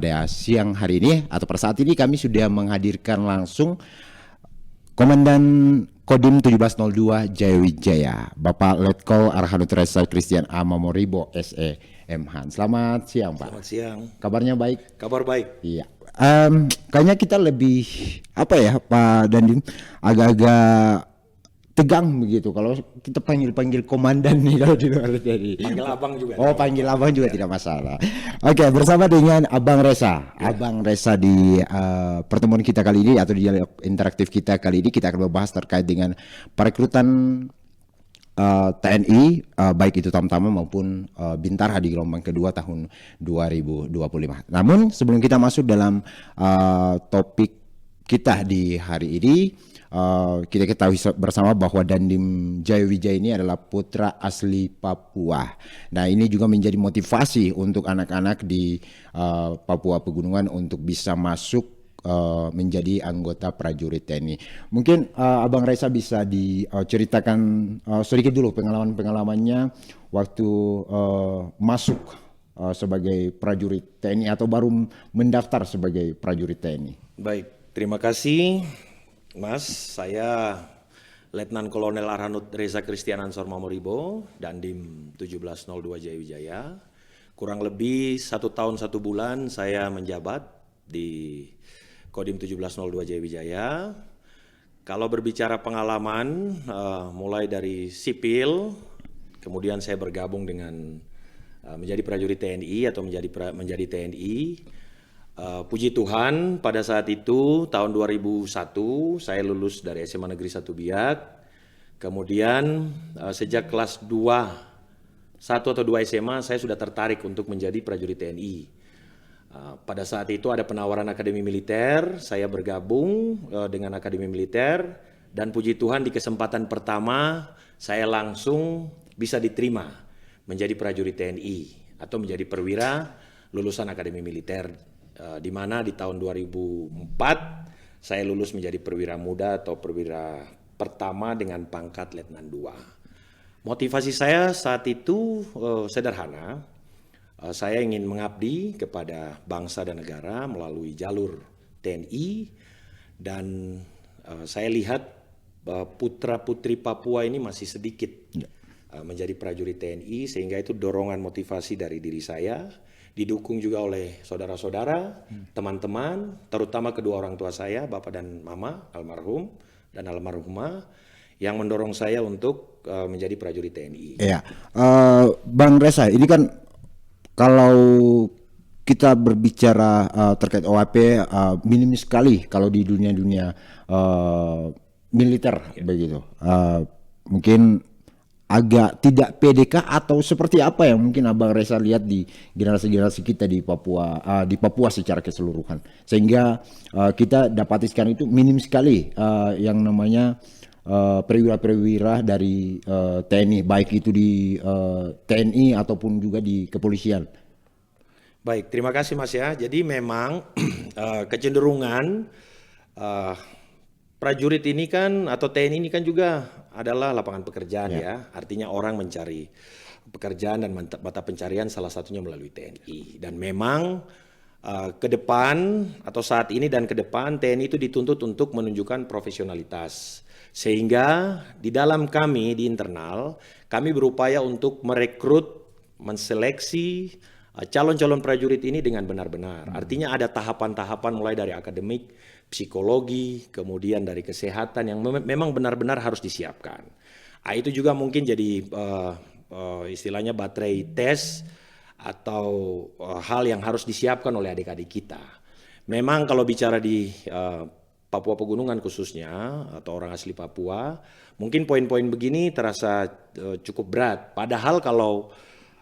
pada siang hari ini atau pada saat ini kami sudah menghadirkan langsung Komandan Kodim 1702 Jayawijaya, Bapak Letkol Arhanut Reza Christian A. Mamoribo SE MH. Selamat siang, Pak. Selamat siang. Kabarnya baik? Kabar baik. Iya. Kayaknya kita lebih apa ya, Pak Dandim, agak-agak tegang begitu kalau kita panggil komandan nih kalau di luar dari. Panggil abang juga. Oh, panggil abang juga tidak masalah. Oke, bersama dengan Abang Reza. Ya. Abang Reza di pertemuan kita kali ini atau di dialog interaktif kita kali ini kita akan membahas terkait dengan perekrutan TNI baik itu Tamtama maupun Bintara di gelombang kedua tahun 2025. Namun sebelum kita masuk dalam topik kita di hari ini, kita ketahui bersama bahwa Dandim Jayawijaya ini adalah putra asli Papua. Nah, ini juga menjadi motivasi untuk anak-anak di Papua Pegunungan untuk bisa masuk menjadi anggota prajurit TNI. Mungkin Abang Reza bisa diceritakan sedikit dulu pengalamannya waktu masuk sebagai prajurit TNI atau baru mendaftar sebagai prajurit TNI. Baik, terima kasih Mas. Saya Letnan Kolonel Arhanut Reza Christian Ansor Mamoribo, Dandim 1702 Jayawijaya. Kurang lebih 1 tahun 1 bulan saya menjabat di Kodim 1702 Jayawijaya. Kalau berbicara pengalaman, mulai dari sipil, kemudian saya bergabung dengan menjadi prajurit TNI atau menjadi TNI. Puji Tuhan, pada saat itu tahun 2001 saya lulus dari SMA Negeri 1 Biak. Kemudian sejak kelas 1 atau 2 SMA saya sudah tertarik untuk menjadi prajurit TNI. Pada saat itu ada penawaran Akademi Militer, saya bergabung dengan Akademi Militer dan puji Tuhan di kesempatan pertama saya langsung bisa diterima menjadi prajurit TNI atau menjadi perwira lulusan Akademi Militer, di mana di tahun 2004 saya lulus menjadi perwira muda atau perwira pertama dengan pangkat Letnan 2. Motivasi saya saat itu sederhana. Saya ingin mengabdi kepada bangsa dan negara melalui jalur TNI dan saya lihat putra-putri Papua ini masih sedikit menjadi prajurit TNI, sehingga itu dorongan motivasi dari diri saya, didukung juga oleh saudara-saudara, teman-teman, terutama kedua orang tua saya, Bapak dan Mama, almarhum dan almarhumah, yang mendorong saya untuk menjadi prajurit TNI. Iya, Bang Reza, ini kan kalau kita berbicara terkait OAP minim sekali kalau di dunia militer begitu. Mungkin agak tidak PDK atau seperti apa yang mungkin Abang Reza lihat di generasi-generasi kita di Papua secara keseluruhan, sehingga kita dapati sekarang itu minim sekali yang namanya perwira-perwira dari TNI, baik itu di TNI ataupun juga di kepolisian. Baik, terima kasih Mas ya. Jadi memang kecenderungan prajurit ini kan atau TNI ini kan juga adalah lapangan pekerjaan ya. Artinya orang mencari pekerjaan dan mata pencarian salah satunya melalui TNI. Dan memang ke depan atau saat ini dan ke depan TNI itu dituntut untuk menunjukkan profesionalitas. Sehingga di dalam kami di internal kami berupaya untuk merekrut, menseleksi calon-calon prajurit ini dengan benar-benar. Artinya ada tahapan-tahapan mulai dari akademik, psikologi, kemudian dari kesehatan yang memang benar-benar harus disiapkan. Itu juga mungkin jadi istilahnya baterai tes atau hal yang harus disiapkan oleh adik-adik kita. Memang kalau bicara di Papua Pegunungan khususnya atau orang asli Papua, mungkin poin-poin begini terasa cukup berat. Padahal kalau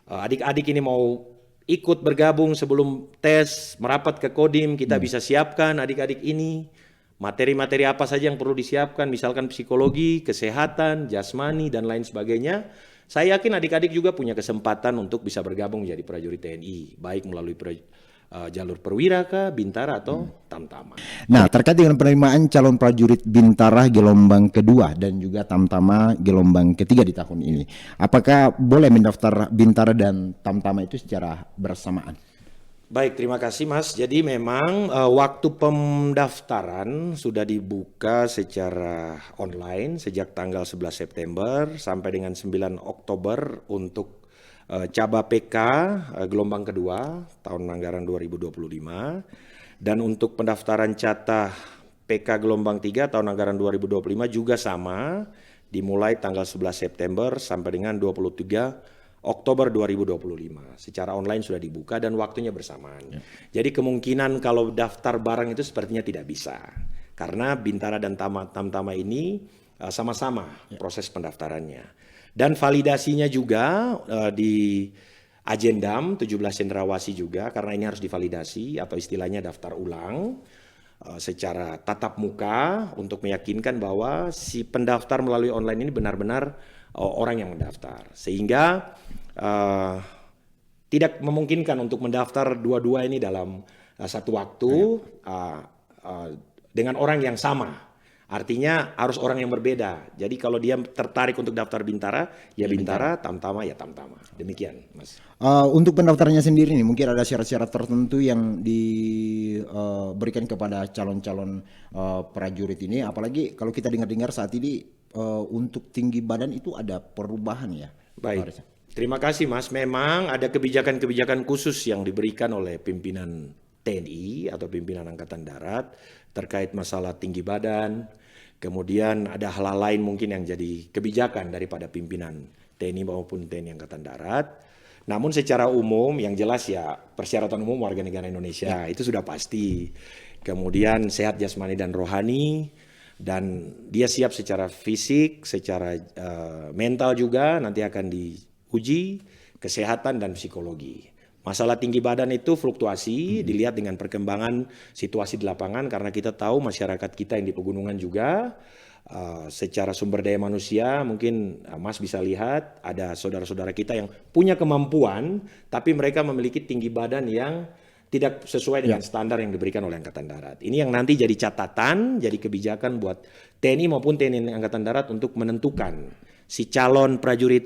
adik-adik ini mau ikut bergabung sebelum tes merapat ke Kodim, kita bisa siapkan adik-adik ini materi-materi apa saja yang perlu disiapkan, misalkan psikologi, kesehatan, jasmani dan lain sebagainya. Saya yakin adik-adik juga punya kesempatan untuk bisa bergabung menjadi prajurit TNI, baik melalui jalur perwira kah, Bintara atau Tamtama. Nah, terkait dengan penerimaan calon prajurit Bintara gelombang kedua dan juga Tamtama gelombang ketiga di tahun ini, apakah boleh mendaftar Bintara dan Tamtama itu secara bersamaan? Baik, terima kasih Mas. Jadi memang waktu pendaftaran sudah dibuka secara online sejak tanggal 11 September sampai dengan 9 Oktober untuk Caba PK gelombang kedua tahun anggaran 2025, dan untuk pendaftaran Catah PK gelombang 3 tahun anggaran 2025 juga sama, dimulai tanggal 11 September sampai dengan 23 Oktober 2025. Secara online sudah dibuka dan waktunya bersamaan. Jadi kemungkinan kalau daftar barang itu sepertinya tidak bisa. Karena Bintara dan Tamtama ini sama-sama proses pendaftarannya. Dan validasinya juga di Agendam 17 Cendrawasih juga, karena ini harus divalidasi atau istilahnya daftar ulang secara tatap muka untuk meyakinkan bahwa si pendaftar melalui online ini benar-benar orang yang mendaftar, sehingga tidak memungkinkan untuk mendaftar dua-dua ini dalam satu waktu dengan orang yang sama. Artinya harus orang yang berbeda. Jadi kalau dia tertarik untuk daftar Bintara, ya Bintara, Tamtama ya Tamtama. Demikian, Mas. Untuk pendaftarannya sendiri nih, mungkin ada syarat-syarat tertentu yang diberikan kepada calon-calon prajurit ini. Apalagi kalau kita dengar-dengar saat ini untuk tinggi badan itu ada perubahan ya. Baik. Terima kasih Mas. Memang ada kebijakan-kebijakan khusus yang diberikan oleh pimpinan TNI atau pimpinan Angkatan Darat terkait masalah tinggi badan. Kemudian ada hal lain mungkin yang jadi kebijakan daripada pimpinan TNI maupun TNI Angkatan Darat. Namun secara umum yang jelas ya persyaratan umum warga negara Indonesia itu sudah pasti. Kemudian sehat jasmani dan rohani, dan dia siap secara fisik, secara mental juga nanti akan diuji kesehatan dan psikologi. Masalah tinggi badan itu fluktuasi, dilihat dengan perkembangan situasi di lapangan, karena kita tahu masyarakat kita yang di pegunungan juga secara sumber daya manusia mungkin Mas bisa lihat ada saudara-saudara kita yang punya kemampuan tapi mereka memiliki tinggi badan yang tidak sesuai dengan standar yang diberikan oleh Angkatan Darat. Ini yang nanti jadi catatan, jadi kebijakan buat TNI maupun TNI Angkatan Darat untuk menentukan si calon prajurit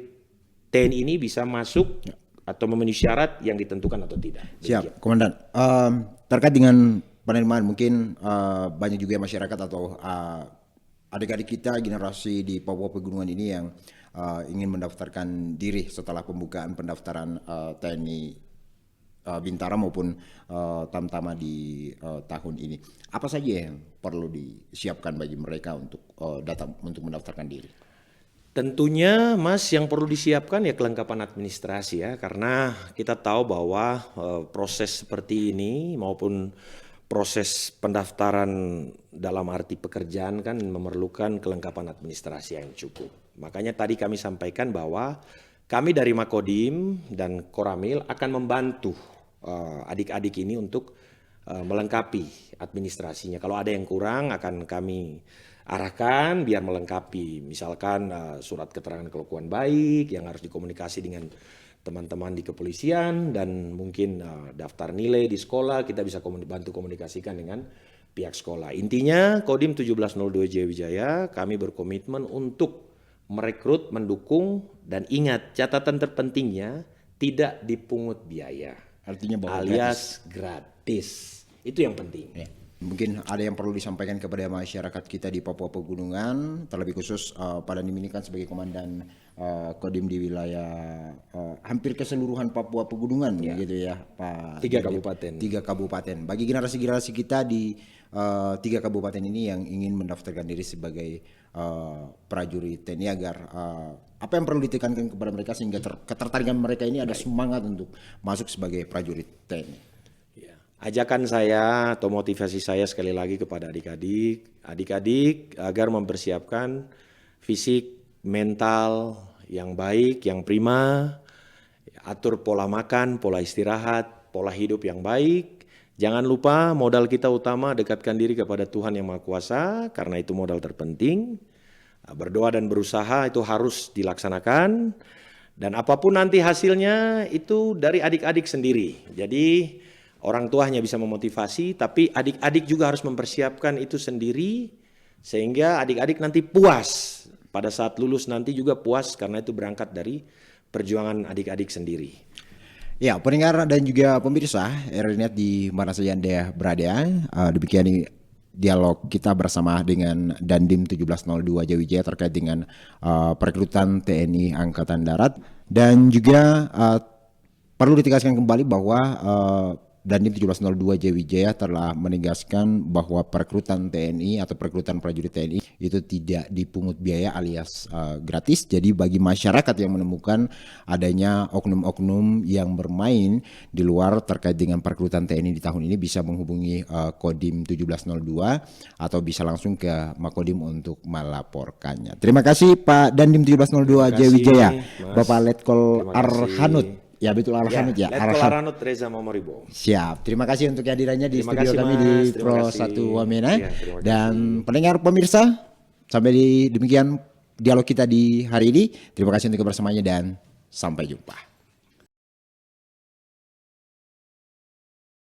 TNI ini bisa masuk atau memenuhi syarat yang ditentukan atau tidak. Siap, Komandan. Terkait dengan penerimaan, mungkin banyak juga masyarakat atau adik-adik kita generasi di Papua Pegunungan ini yang ingin mendaftarkan diri setelah pembukaan pendaftaran TNI Bintara maupun Tamtama di tahun ini. Apa saja yang perlu disiapkan bagi mereka untuk datang untuk mendaftarkan diri? Tentunya Mas yang perlu disiapkan ya kelengkapan administrasi ya, karena kita tahu bahwa proses seperti ini maupun proses pendaftaran dalam arti pekerjaan kan memerlukan kelengkapan administrasi yang cukup. Makanya tadi kami sampaikan bahwa kami dari Makodim dan Koramil akan membantu adik-adik ini untuk melengkapi administrasinya. Kalau ada yang kurang akan kami arahkan biar melengkapi, misalkan surat keterangan kelakuan baik yang harus dikomunikasi dengan teman-teman di kepolisian, dan mungkin daftar nilai di sekolah kita bisa bantu komunikasikan dengan pihak sekolah. Intinya Kodim 1702 Jaya kami berkomitmen untuk merekrut, mendukung, dan ingat catatan terpentingnya tidak dipungut biaya. Artinya bahwa alias gratis. Itu yang penting. Ya. Mungkin ada yang perlu disampaikan kepada masyarakat kita di Papua Pegunungan, terlebih khusus Pak Dandim ini kan sebagai komandan Kodim di wilayah hampir keseluruhan Papua Pegunungan gitu ya Pak. 3 kabupaten. 3 kabupaten. Bagi generasi-generasi kita di 3 kabupaten ini yang ingin mendaftarkan diri sebagai prajurit TNI agar apa yang perlu ditekankan kepada mereka sehingga ketertarikan mereka ini ada semangat untuk masuk sebagai prajurit TNI. Ajakan saya atau motivasi saya sekali lagi kepada adik-adik agar mempersiapkan fisik, mental yang baik, yang prima, atur pola makan, pola istirahat, pola hidup yang baik. Jangan lupa modal kita utama dekatkan diri kepada Tuhan Yang Maha Kuasa, karena itu modal terpenting. Berdoa dan berusaha itu harus dilaksanakan, dan apapun nanti hasilnya itu dari adik-adik sendiri. Jadi orang tua hanya bisa memotivasi, tapi adik-adik juga harus mempersiapkan itu sendiri sehingga adik-adik nanti puas. Pada saat lulus nanti juga puas karena itu berangkat dari perjuangan adik-adik sendiri. Ya, pendengar dan juga pemirsa Airnet di mana saja Anda berada, demikian ini dialog kita bersama dengan Dandim 1702 Jawijaya terkait dengan perekrutan TNI Angkatan Darat, dan juga perlu ditegaskan kembali bahwa Dandim 1702 Jawijaya telah menegaskan bahwa perekrutan TNI atau perekrutan prajurit TNI itu tidak dipungut biaya alias gratis. Jadi bagi masyarakat yang menemukan adanya oknum-oknum yang bermain di luar terkait dengan perekrutan TNI di tahun ini bisa menghubungi Kodim 1702 atau bisa langsung ke Makodim untuk melaporkannya. Terima kasih Pak Dandim 1702 Jawijaya, Bapak Letkol Arhanud. Ya betul Arhanud ya. Letkol Arhanud Reza Momoribo. Siap. Terima kasih untuk kehadirannya di Terima studio kasih, kami Mas. di Terima Pro kasih. 1 Wamena. Ya, terima Dan pendengar pemirsa, sampai demikian dialog kita di hari ini. Terima kasih untuk kebersamaannya dan sampai jumpa.